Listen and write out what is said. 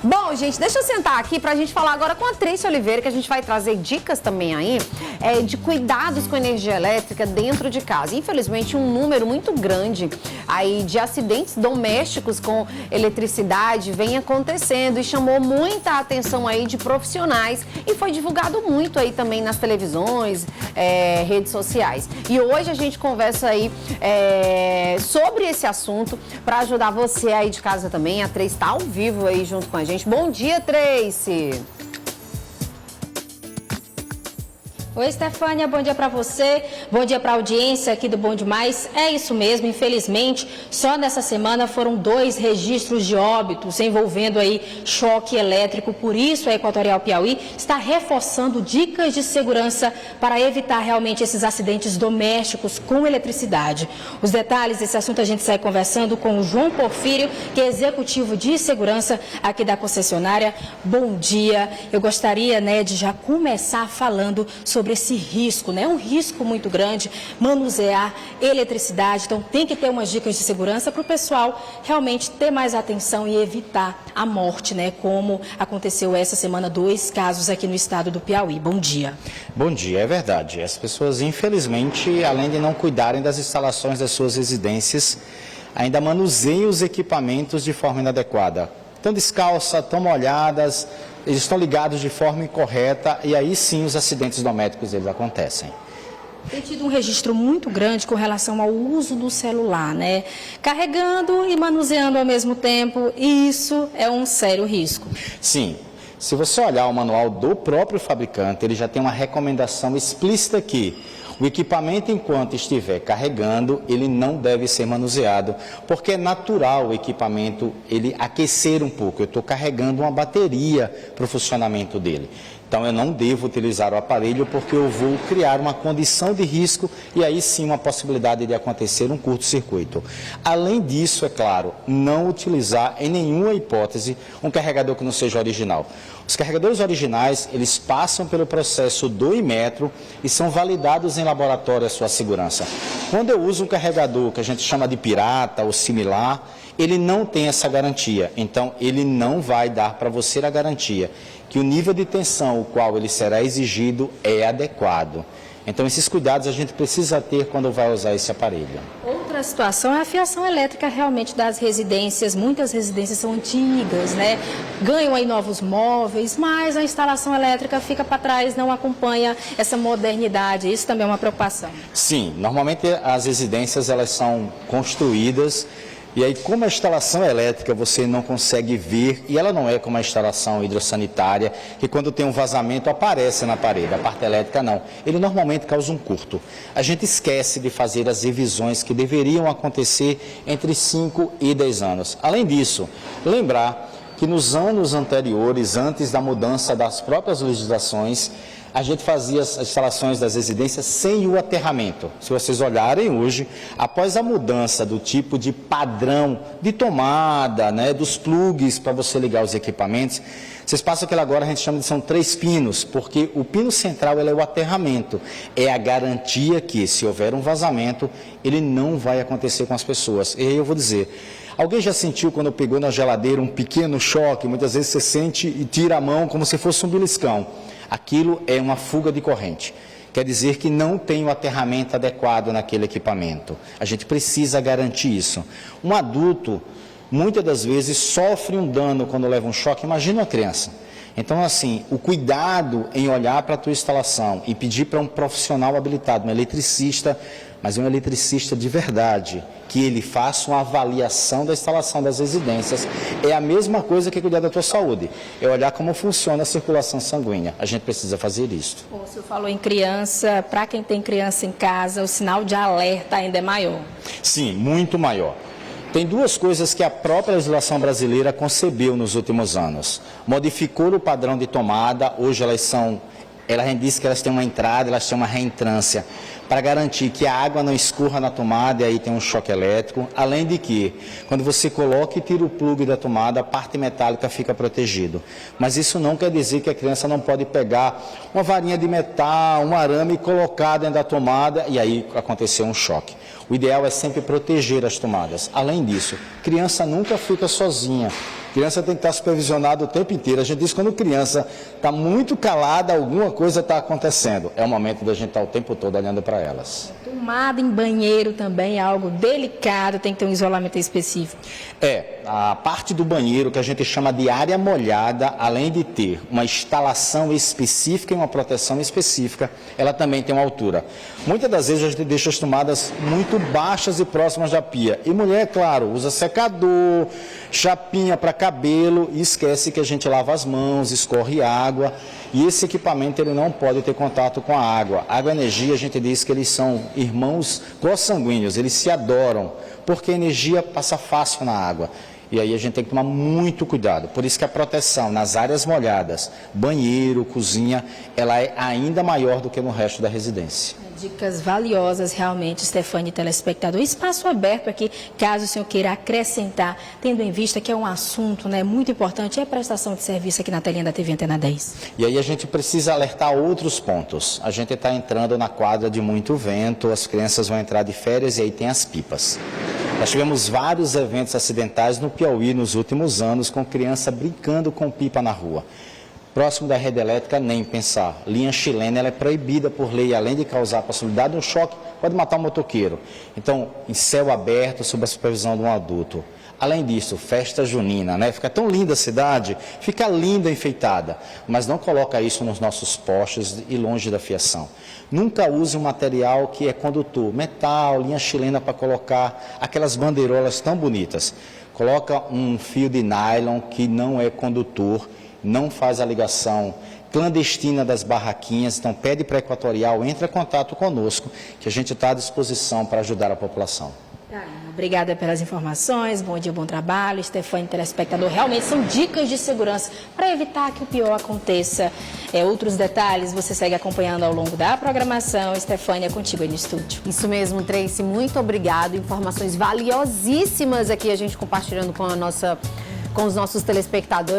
Bom, gente, deixa eu sentar aqui pra gente falar agora com a Tracy Oliveira, que a gente vai trazer dicas também aí de cuidados com energia elétrica dentro de casa. Infelizmente, um número muito grande aí de acidentes domésticos com eletricidade vem acontecendo e chamou muita atenção aí de profissionais e foi divulgado muito aí também nas televisões, redes sociais. E hoje a gente conversa aí sobre esse assunto para ajudar você aí de casa também. A Tracy está ao vivo aí junto com a gente. Bom dia, Tracy! Oi, Stefânia, bom dia para você, bom dia para a audiência aqui do Bom Demais. É isso mesmo, infelizmente, só nessa semana foram 2 registros de óbitos envolvendo aí choque elétrico. Por isso, a Equatorial Piauí está reforçando dicas de segurança para evitar realmente esses acidentes domésticos com eletricidade. Os detalhes desse assunto a gente sai conversando com o João Porfírio, que é executivo de segurança aqui da concessionária. Bom dia, eu gostaria de já começar falando sobre esse risco, um risco muito grande, manusear eletricidade. Então tem que ter umas dicas de segurança para o pessoal realmente ter mais atenção e evitar a morte, como aconteceu essa semana, 2 casos aqui no estado do Piauí. Bom dia. Bom dia, é verdade. As pessoas, infelizmente, além de não cuidarem das instalações das suas residências, ainda manuseiam os equipamentos de forma inadequada. Estão descalças, estão molhadas, eles estão ligados de forma incorreta e aí sim os acidentes domésticos eles acontecem. Tem tido um registro muito grande com relação ao uso do celular, Carregando e manuseando ao mesmo tempo, e isso é um sério risco. Sim. Se você olhar o manual do próprio fabricante, ele já tem uma recomendação explícita que o equipamento, enquanto estiver carregando, ele não deve ser manuseado, porque é natural o equipamento ele aquecer um pouco. Eu estou carregando uma bateria para o funcionamento dele. Então, eu não devo utilizar o aparelho porque eu vou criar uma condição de risco e aí sim uma possibilidade de acontecer um curto-circuito. Além disso, é claro, não utilizar em nenhuma hipótese um carregador que não seja original. Os carregadores originais, eles passam pelo processo do Inmetro e são validados em laboratório a sua segurança. Quando eu uso um carregador que a gente chama de pirata ou similar, ele não tem essa garantia. Então, ele não vai dar para você a garantia que o nível de tensão o qual ele será exigido é adequado. Então, esses cuidados a gente precisa ter quando vai usar esse aparelho. Outra situação é a fiação elétrica realmente das residências. Muitas residências são antigas, Ganham aí novos móveis, mas a instalação elétrica fica para trás, não acompanha essa modernidade. Isso também é uma preocupação. Sim, normalmente as residências elas são construídas e aí, como a instalação elétrica você não consegue ver, e ela não é como a instalação hidrossanitária, que quando tem um vazamento aparece na parede, a parte elétrica não. Ele normalmente causa um curto. A gente esquece de fazer as revisões que deveriam acontecer entre 5 e 10 anos. Além disso, lembrar que nos anos anteriores, antes da mudança das próprias legislações, a gente fazia as instalações das residências sem o aterramento. Se vocês olharem hoje, após a mudança do tipo de padrão de tomada, dos plugs para você ligar os equipamentos, vocês passam que agora a gente chama de são 3 pinos, porque o pino central é o aterramento. É a garantia que, se houver um vazamento, ele não vai acontecer com as pessoas. E aí eu vou dizer, alguém já sentiu quando pegou na geladeira um pequeno choque? Muitas vezes você sente e tira a mão como se fosse um beliscão. Aquilo é uma fuga de corrente. Quer dizer que não tem o aterramento adequado naquele equipamento. A gente precisa garantir isso. Um adulto, muitas das vezes, sofre um dano quando leva um choque. Imagina uma criança. Então, assim, o cuidado em olhar para a tua instalação e pedir para um profissional habilitado, um eletricista, mas um eletricista de verdade, que ele faça uma avaliação da instalação das residências, é a mesma coisa que cuidar da tua saúde. É olhar como funciona a circulação sanguínea. A gente precisa fazer isso. O senhor falou em criança, para quem tem criança em casa, o sinal de alerta ainda é maior. Sim, muito maior. Tem 2 coisas que a própria legislação brasileira concebeu nos últimos anos. Modificou o padrão de tomada, hoje ela diz que elas têm uma entrada, elas têm uma reentrância, para garantir que a água não escorra na tomada e aí tem um choque elétrico, além de que, quando você coloca e tira o plug da tomada, a parte metálica fica protegida. Mas isso não quer dizer que a criança não pode pegar uma varinha de metal, um arame e colocar dentro da tomada e aí acontecer um choque. O ideal é sempre proteger as tomadas. Além disso, criança nunca fica sozinha. Criança tem que estar supervisionada o tempo inteiro. A gente diz que quando criança está muito calada, alguma coisa está acontecendo. É o momento da gente estar o tempo todo olhando para elas. Tomada em banheiro também é algo delicado, tem que ter um isolamento específico. A parte do banheiro que a gente chama de área molhada, além de ter uma instalação específica e uma proteção específica, ela também tem uma altura. Muitas das vezes a gente deixa as tomadas muito baixas e próximas da pia. E mulher, claro, usa secador, chapinha para cabelo e esquece que a gente lava as mãos, escorre água. E esse equipamento ele não pode ter contato com a água. Água e energia, a gente diz que eles são irmãos consanguíneos, eles se adoram, porque a energia passa fácil na água. E aí a gente tem que tomar muito cuidado. Por isso que a proteção nas áreas molhadas, banheiro, cozinha, ela é ainda maior do que no resto da residência. Dicas valiosas realmente, Stefane, telespectador. Espaço aberto aqui, caso o senhor queira acrescentar, tendo em vista que é um assunto, né, muito importante, é a prestação de serviço aqui na telinha da TV Antena 10. E aí a gente precisa alertar outros pontos. A gente está entrando na quadra de muito vento, as crianças vão entrar de férias e aí tem as pipas. Nós tivemos vários eventos acidentais no Piauí nos últimos anos, com criança brincando com pipa na rua. Próximo da rede elétrica, nem pensar. Linha chilena, ela é proibida por lei, além de causar a possibilidade de um choque, pode matar um motoqueiro. Então, em céu aberto, sob a supervisão de um adulto. Além disso, festa junina, né? Fica tão linda a cidade, fica linda enfeitada, mas não coloca isso nos nossos postes e longe da fiação. Nunca use um material que é condutor, metal, linha chilena para colocar aquelas bandeirolas tão bonitas. Coloca um fio de nylon que não é condutor, não faz a ligação clandestina das barraquinhas, então pede para a Equatorial, entre em contato conosco, que a gente está à disposição para ajudar a população. Obrigada pelas informações, bom dia, bom trabalho. Stefane, telespectador, realmente são dicas de segurança para evitar que o pior aconteça. Outros detalhes você segue acompanhando ao longo da programação. Stefane, é contigo aí no estúdio. Isso mesmo, Tracy, muito obrigado. Informações valiosíssimas aqui a gente compartilhando com os nossos telespectadores.